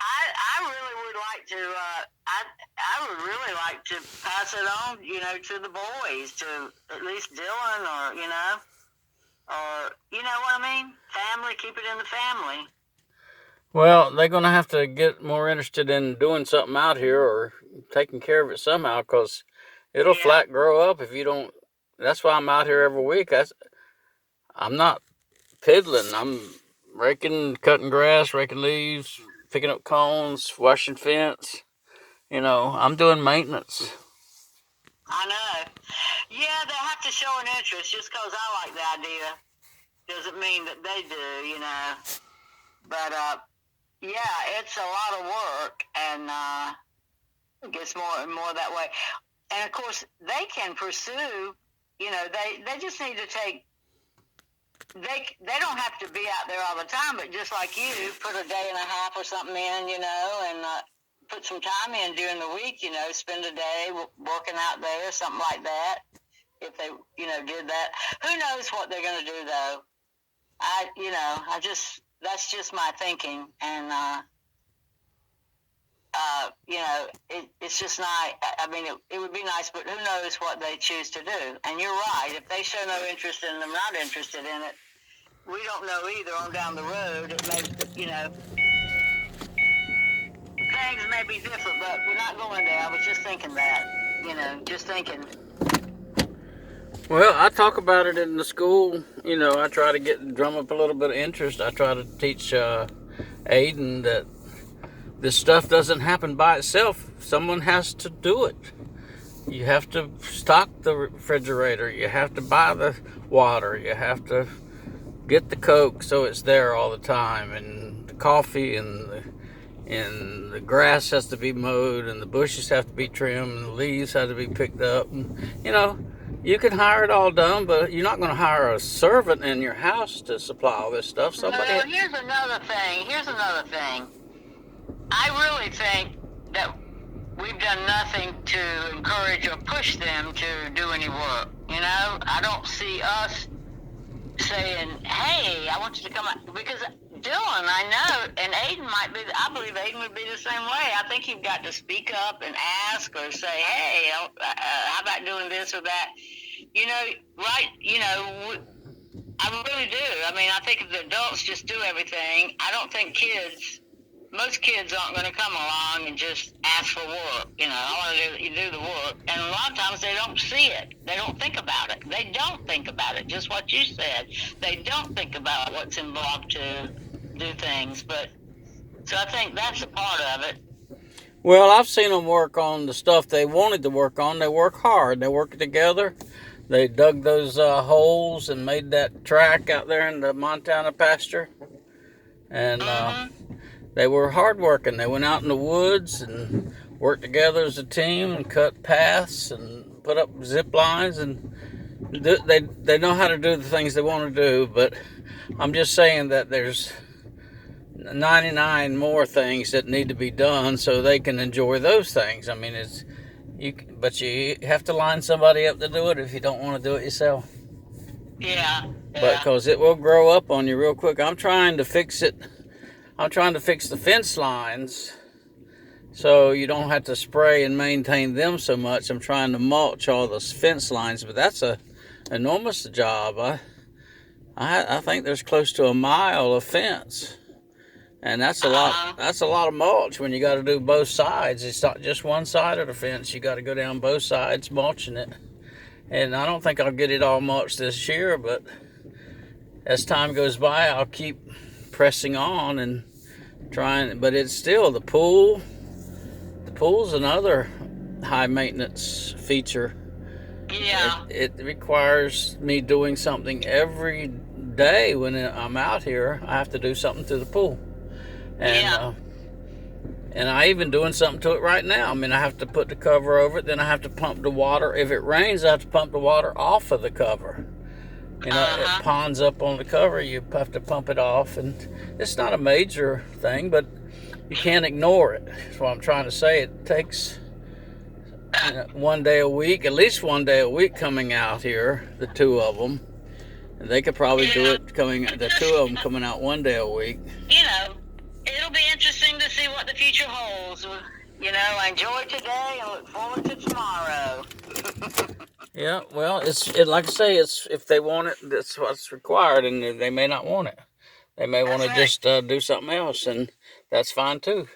I really would like to. I would really like to pass it on, to the boys, to at least Dylan, or you know what I mean. Family, keep it in the family. Well, they're going to have to get more interested in doing something out here or taking care of it somehow, because it'll Yeah. flat grow up if you don't. That's why I'm out here every week. I'm not piddling. I'm raking, cutting grass, raking leaves, picking up cones, washing fence. I'm doing maintenance. I know. Yeah, they have to show an interest. Just because I like the idea doesn't mean that they do. But yeah, it's a lot of work, and it gets more and more that way. And of course, they can pursue. They just need to take. They don't have to be out there all the time, but just like you, put a day and a half or something in, and put some time in during the week. Spend a day working out there, something like that. If they, did that, who knows what they're going to do though? That's just my thinking, and it's just not. I mean, it would be nice, but who knows what they choose to do? And you're right. If they show no interest in them, not interested in it, we don't know either. On down the road, it may, things may be different, but we're not going there. I was just thinking that. Just thinking. Well, I talk about it in the school. I try to drum up a little bit of interest. I try to teach Aiden that this stuff doesn't happen by itself. Someone has to do it. You have to stock the refrigerator. You have to buy the water. You have to get the Coke so it's there all the time, and the coffee, and the grass has to be mowed, and the bushes have to be trimmed, and the leaves have to be picked up. And, you can hire it all done, but you're not going to hire a servant in your house to supply all this stuff. Well, here's another thing. I really think that we've done nothing to encourage or push them to do any work. I don't see us saying, "Hey, I want you to come out," because Dylan, I know, and Aiden might be. I believe Aiden would be the same way. I think you've got to speak up and ask, or say, "Hey, how about doing this or that?" Right? I really do. I mean, I think if the adults just do everything, I don't think most kids aren't going to come along and just ask for work. I want to do the work. And a lot of times they don't see it. They don't think about it. They don't think about it. Just what you said. They don't think about what's involved to do things. So I think that's a part of it. Well, I've seen them work on the stuff they wanted to work on. They work hard. They work together. They dug those holes and made that track out there in the Montana pasture. And they were hardworking. They went out in the woods and worked together as a team and cut paths and put up zip lines. And they know how to do the things they want to do. But I'm just saying that there's 99 more things that need to be done so they can enjoy those things. I mean, but you have to line somebody up to do it if you don't want to do it yourself. Yeah. But because it will grow up on you real quick. I'm trying to fix it. I'm trying to fix the fence lines so you don't have to spray and maintain them so much. I'm trying to mulch all those fence lines, but that's a enormous job. I think there's close to a mile of fence. And that's a lot. That's a lot of mulch when you got to do both sides. It's not just one side of the fence. You got to go down both sides mulching it. And I don't think I'll get it all mulched this year, but as time goes by, I'll keep pressing on and trying. But it's still the pool. The pool's another high maintenance feature. Yeah. It requires me doing something every day when I'm out here. I have to do something to the pool. And I even doing something to it right now. I mean, I have to put the cover over it. Then I have to pump the water. If it rains, I have to pump the water off of the cover. It ponds up on the cover. You have to pump it off. And it's not a major thing, but you can't ignore it. That's what I'm trying to say. It takes one day a week, at least one day a week coming out here, the two of them. And they could probably do it the two of them coming out one day a week. It'll be interesting to see what the future holds. You know, I enjoy today and look forward to tomorrow. Yeah, well, like I say, it's if they want it, that's what's required, and they may not want it. They may want to just do something else, and that's fine too.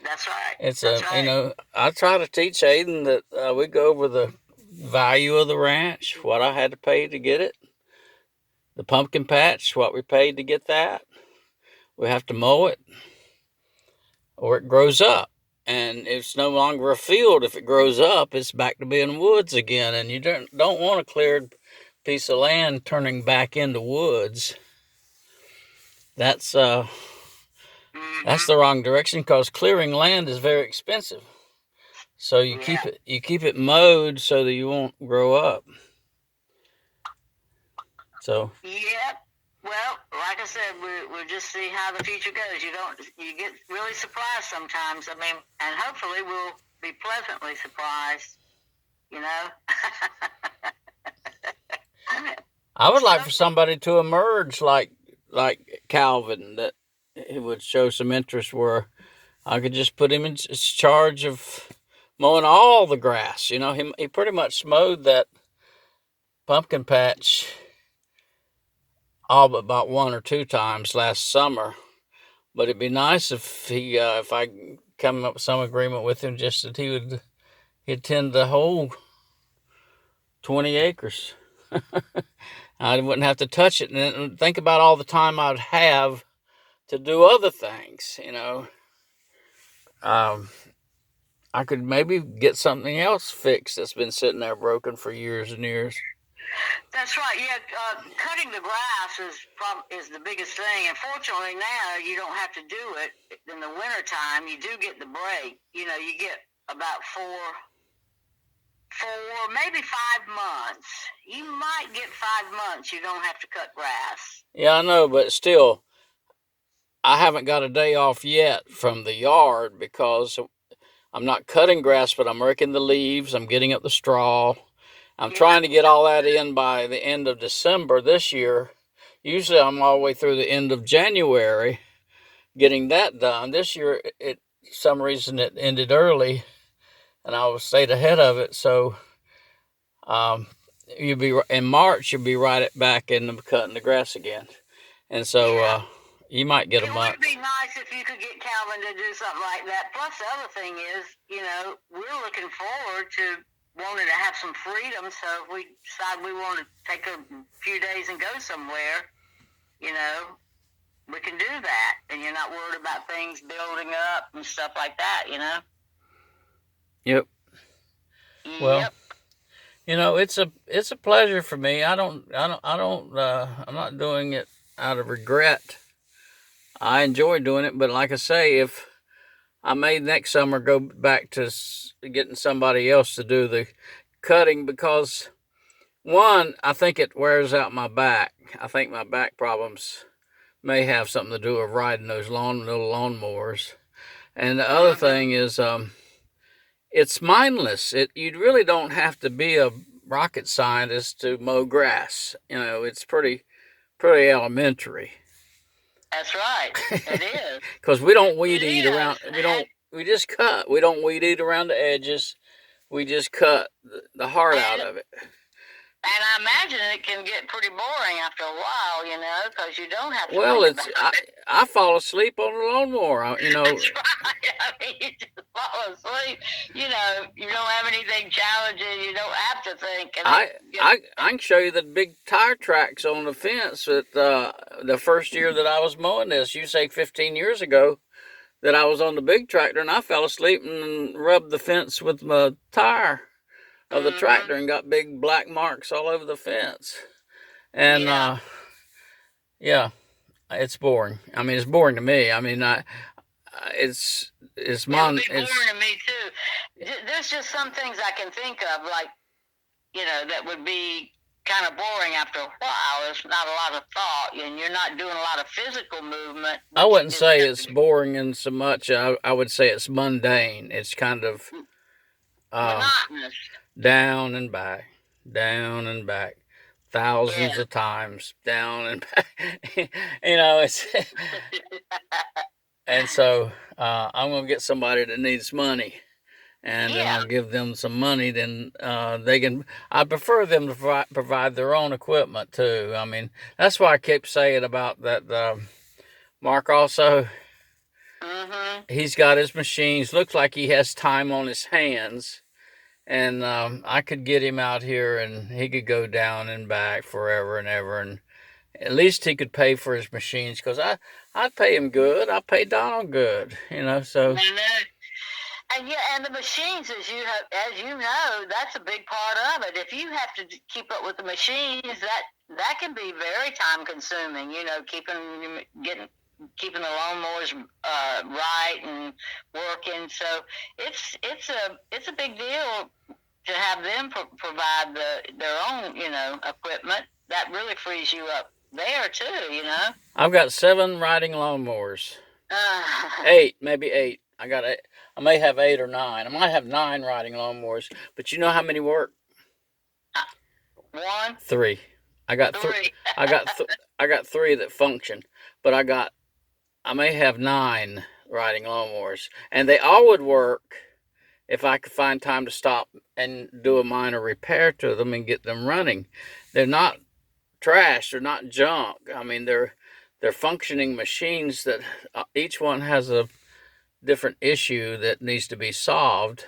That's right. It's That's right. you know, I try to teach Aiden that we go over the value of the ranch, what I had to pay to get it, the pumpkin patch, what we paid to get that. We have to mow it, or it grows up. And it's no longer a field. If it grows up, it's back to being woods again. And you don't want a cleared piece of land turning back into woods. That's the wrong direction, because clearing land is very expensive. So you keep it mowed so that you won't grow up. So. Yep. Well, like I said, we'll just see how the future goes. You get really surprised sometimes. I mean, and hopefully we'll be pleasantly surprised. You know. I would like for somebody to emerge like Calvin, that he would show some interest where I could just put him in charge of mowing all the grass. You know, he pretty much mowed that pumpkin patch all but about 1 or 2 times last summer. But it'd be nice if I come up with some agreement with him, just that he'd tend the whole 20 acres. I wouldn't have to touch it, and think about all the time I'd have to do other things. You know, I could maybe get something else fixed that's been sitting there broken for years and years. That's right. Yeah, cutting the grass is the biggest thing. And fortunately now you don't have to do it in the wintertime. You do get the break. You know, you get about 4, maybe 5 months. You might get 5 months. You don't have to cut grass. Yeah, I know, but still, I haven't got a day off yet from the yard, because I'm not cutting grass, but I'm raking the leaves. I'm getting up the straw. I'm trying to get all that in by the end of December this year. Usually I'm all the way through the end of January getting that done. This year, some reason it ended early, and I stayed ahead of it. So in March, you'll be right back in cutting the grass again. And so you might get a month. It would be nice if you could get Calvin to do something like that. Plus, the other thing is, you know, we're looking forward to wanted to have some freedom, so if we decide we want to take a few days and go somewhere, you know, we can do that, and you're not worried about things building up and stuff like that, you know. Yep. Well, you know, it's a pleasure for me. I'm not doing it out of regret. I enjoy doing it, but like I say, if I may next summer go back to getting somebody else to do the cutting, because one, I think it wears out my back. I think my back problems may have something to do with riding those little lawnmowers. And the other thing is, it's mindless. You really don't have to be a rocket scientist to mow grass. You know, it's pretty elementary. That's right. It is. Because we don't weed eat around. We just cut. We don't weed eat around the edges. We just cut the heart out of it. And I imagine it can get pretty boring after a while, you know, because you don't have to. Well, I fall asleep on the lawnmower, you know. That's right. I mean, you just fall asleep. You know, you don't have anything challenging. You don't have to think. And I can show you the big tire tracks on the fence that the first year that I was mowing this. You say 15 years ago that I was on the big tractor, and I fell asleep and rubbed the fence with my tire of the tractor and got big black marks all over the fence. And yeah, it's boring. I mean, it's boring to me. I mean, it's boring to me too. There's just some things I can think of, like, you know, that would be kind of boring after a while. There's not a lot of thought, and you're not doing a lot of physical movement. I wouldn't say it's boring in so much. I would say it's mundane. It's kind of monotonous. Down and back, thousands of times, down and back. You know, it's And so I'm going to get somebody that needs money. And then Yeah. I'll give them some money. Then they can. I prefer them to provide their own equipment too. I mean, that's why I keep saying about that. Mark also, Mhm. he's got his machines. Looks like he has time on his hands, and I could get him out here, and he could go down and back forever and ever, and at least he could pay for his machines because I'd pay him good. I pay Donald good, So And then, and yeah, and the machines, as you know, that's a big part of it. If you have to keep up with the machines, that can be very time consuming. Keeping the lawnmowers right and working. So it's a big deal to have them provide their own equipment. That really frees you up there too. I've got 7 riding lawnmowers. Uh, 8, maybe 8. I got 8. I may have 8 or 9. I might have 9 riding lawnmowers. But you know how many work? 1, 3. I got 3. 3. I got 3 that function. But I may have 9 riding lawnmowers, and they all would work if I could find time to stop and do a minor repair to them and get them running. They're not trash. They're not junk. I mean, they're functioning machines that each one has a different issue that needs to be solved,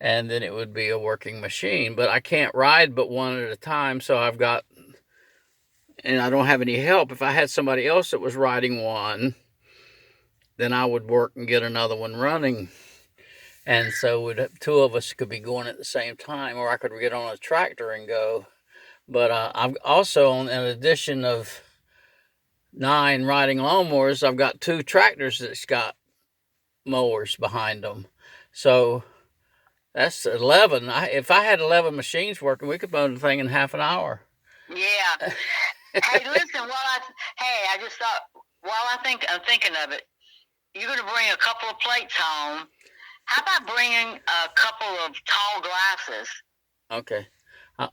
and then it would be a working machine. But I can't ride but one at a time, so and I don't have any help. If I had somebody else that was riding one, then I would work and get another one running. And so 2 of us could be going at the same time, or I could get on a tractor and go. But I've also, in addition of 9 riding lawnmowers, I've got 2 tractors that's got mowers behind them. So that's 11. If I had 11 machines working, we could mow the thing in half an hour. Yeah. Hey, listen. I just thought I'm thinking of it. You're going to bring a couple of plates home. How about bringing a couple of tall glasses? Okay.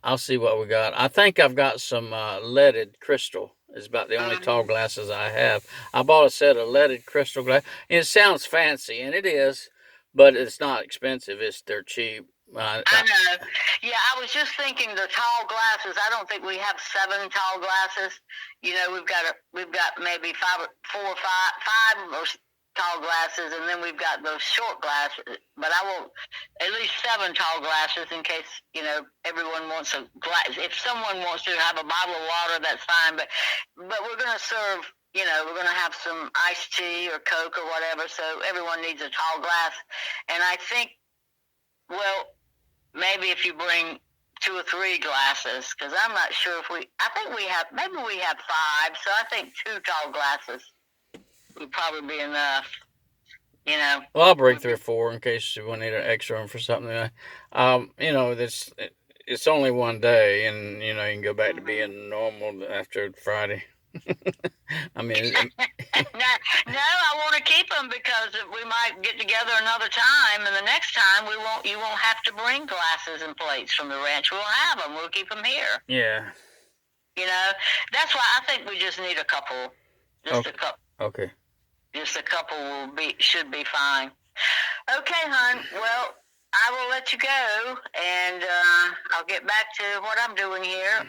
I'll see what we got. I think I've got some leaded crystal. It's about the only tall glasses I have. I bought a set of leaded crystal glass. And it sounds fancy, and it is, but it's not expensive. They're cheap. I know. Yeah, I was just thinking the tall glasses. I don't think we have 7 tall glasses. We've got maybe 4 or 5 or tall glasses, and then we've got those short glasses. But I will at least 7 tall glasses in case everyone wants a glass. If someone wants to have a bottle of water, that's fine. But we're going to serve. We're going to have some iced tea or Coke or whatever. So everyone needs a tall glass, and I think, well, maybe if you bring 2 or 3 glasses, because I'm not sure maybe we have 5, so I think 2 tall glasses would probably be enough, Well, I'll bring 3 or 4 in case you need an extra one for something. It's only one day, and you can go back to being normal after Friday. I mean, no, I want to keep them because we might get together another time, and the next time you won't have to bring glasses and plates from the ranch. We'll have them. We'll keep them here. Yeah. That's why I think we just need a couple. Okay. A couple. Okay. Just a couple should be fine. Okay, hon. Well, I will let you go, and I'll get back to what I'm doing here.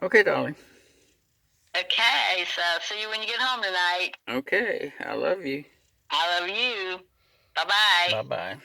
Okay, darling. Okay, so see you when you get home tonight. Okay, I love you. I love you. Bye-bye. Bye-bye.